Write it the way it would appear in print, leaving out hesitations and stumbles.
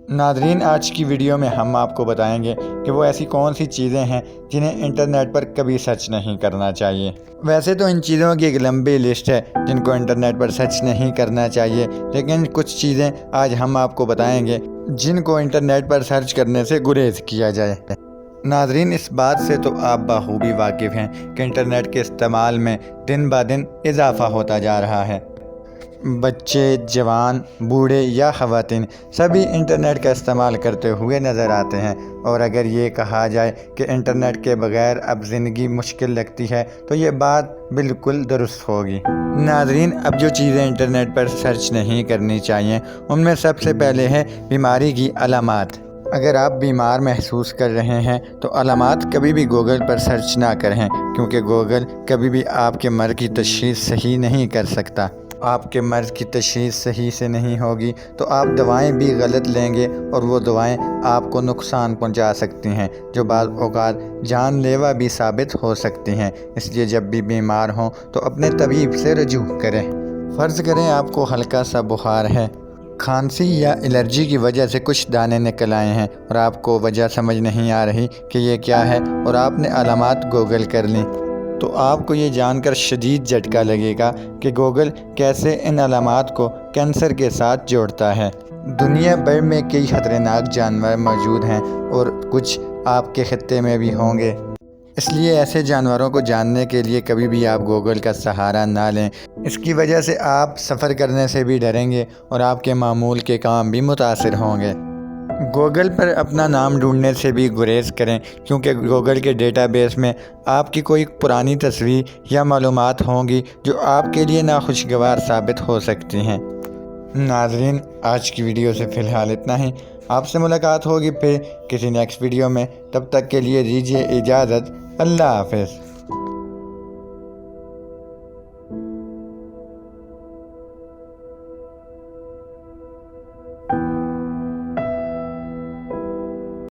ناظرین، آج کی ویڈیو میں ہم آپ کو بتائیں گے کہ وہ ایسی کون سی چیزیں ہیں جنہیں انٹرنیٹ پر کبھی سرچ نہیں کرنا چاہیے۔ ویسے تو ان چیزوں کی ایک لمبی لسٹ ہے جن کو انٹرنیٹ پر سرچ نہیں کرنا چاہیے، لیکن کچھ چیزیں آج ہم آپ کو بتائیں گے جن کو انٹرنیٹ پر سرچ کرنے سے گریز کیا جائے۔ ناظرین، اس بات سے تو آپ بخوبی واقف ہیں کہ انٹرنیٹ کے استعمال میں دن بہ دن اضافہ ہوتا جا رہا ہے۔ بچے، جوان، بوڑھے یا خواتین سبھی انٹرنیٹ کا استعمال کرتے ہوئے نظر آتے ہیں، اور اگر یہ کہا جائے کہ انٹرنیٹ کے بغیر اب زندگی مشکل لگتی ہے تو یہ بات بالکل درست ہوگی۔ ناظرین، اب جو چیزیں انٹرنیٹ پر سرچ نہیں کرنی چاہیے ان میں سب سے پہلے ہے بیماری کی علامات۔ اگر آپ بیمار محسوس کر رہے ہیں تو علامات کبھی بھی گوگل پر سرچ نہ کریں، کیونکہ گوگل کبھی بھی آپ کے مرض کی تشخیص صحیح نہیں کر سکتا۔ آپ کے مرض کی تشخیص صحیح سے نہیں ہوگی تو آپ دوائیں بھی غلط لیں گے، اور وہ دوائیں آپ کو نقصان پہنچا سکتی ہیں جو بعض اوقات جان لیوا بھی ثابت ہو سکتی ہیں۔ اس لیے جب بھی بیمار ہوں تو اپنے طبیب سے رجوع کریں۔ فرض کریں آپ کو ہلکا سا بخار ہے، کھانسی یا الرجی کی وجہ سے کچھ دانے نکل آئے ہیں اور آپ کو وجہ سمجھ نہیں آ رہی کہ یہ کیا ہے، اور آپ نے علامات گوگل کر لیں، تو آپ کو یہ جان کر شدید جھٹکا لگے گا کہ گوگل کیسے ان علامات کو کینسر کے ساتھ جوڑتا ہے۔ دنیا بھر میں کئی خطرناک جانور موجود ہیں اور کچھ آپ کے خطے میں بھی ہوں گے، اس لیے ایسے جانوروں کو جاننے کے لیے کبھی بھی آپ گوگل کا سہارا نہ لیں۔ اس کی وجہ سے آپ سفر کرنے سے بھی ڈریں گے اور آپ کے معمول کے کام بھی متاثر ہوں گے۔ گوگل پر اپنا نام ڈھونڈنے سے بھی گریز کریں، کیونکہ گوگل کے ڈیٹا بیس میں آپ کی کوئی پرانی تصویر یا معلومات ہوں گی جو آپ کے لیے ناخوشگوار ثابت ہو سکتی ہیں۔ ناظرین، آج کی ویڈیو سے فی الحال اتنا ہی۔ آپ سے ملاقات ہوگی پھر کسی نیکسٹ ویڈیو میں، تب تک کے لیے دیجیے اجازت۔ اللہ حافظ۔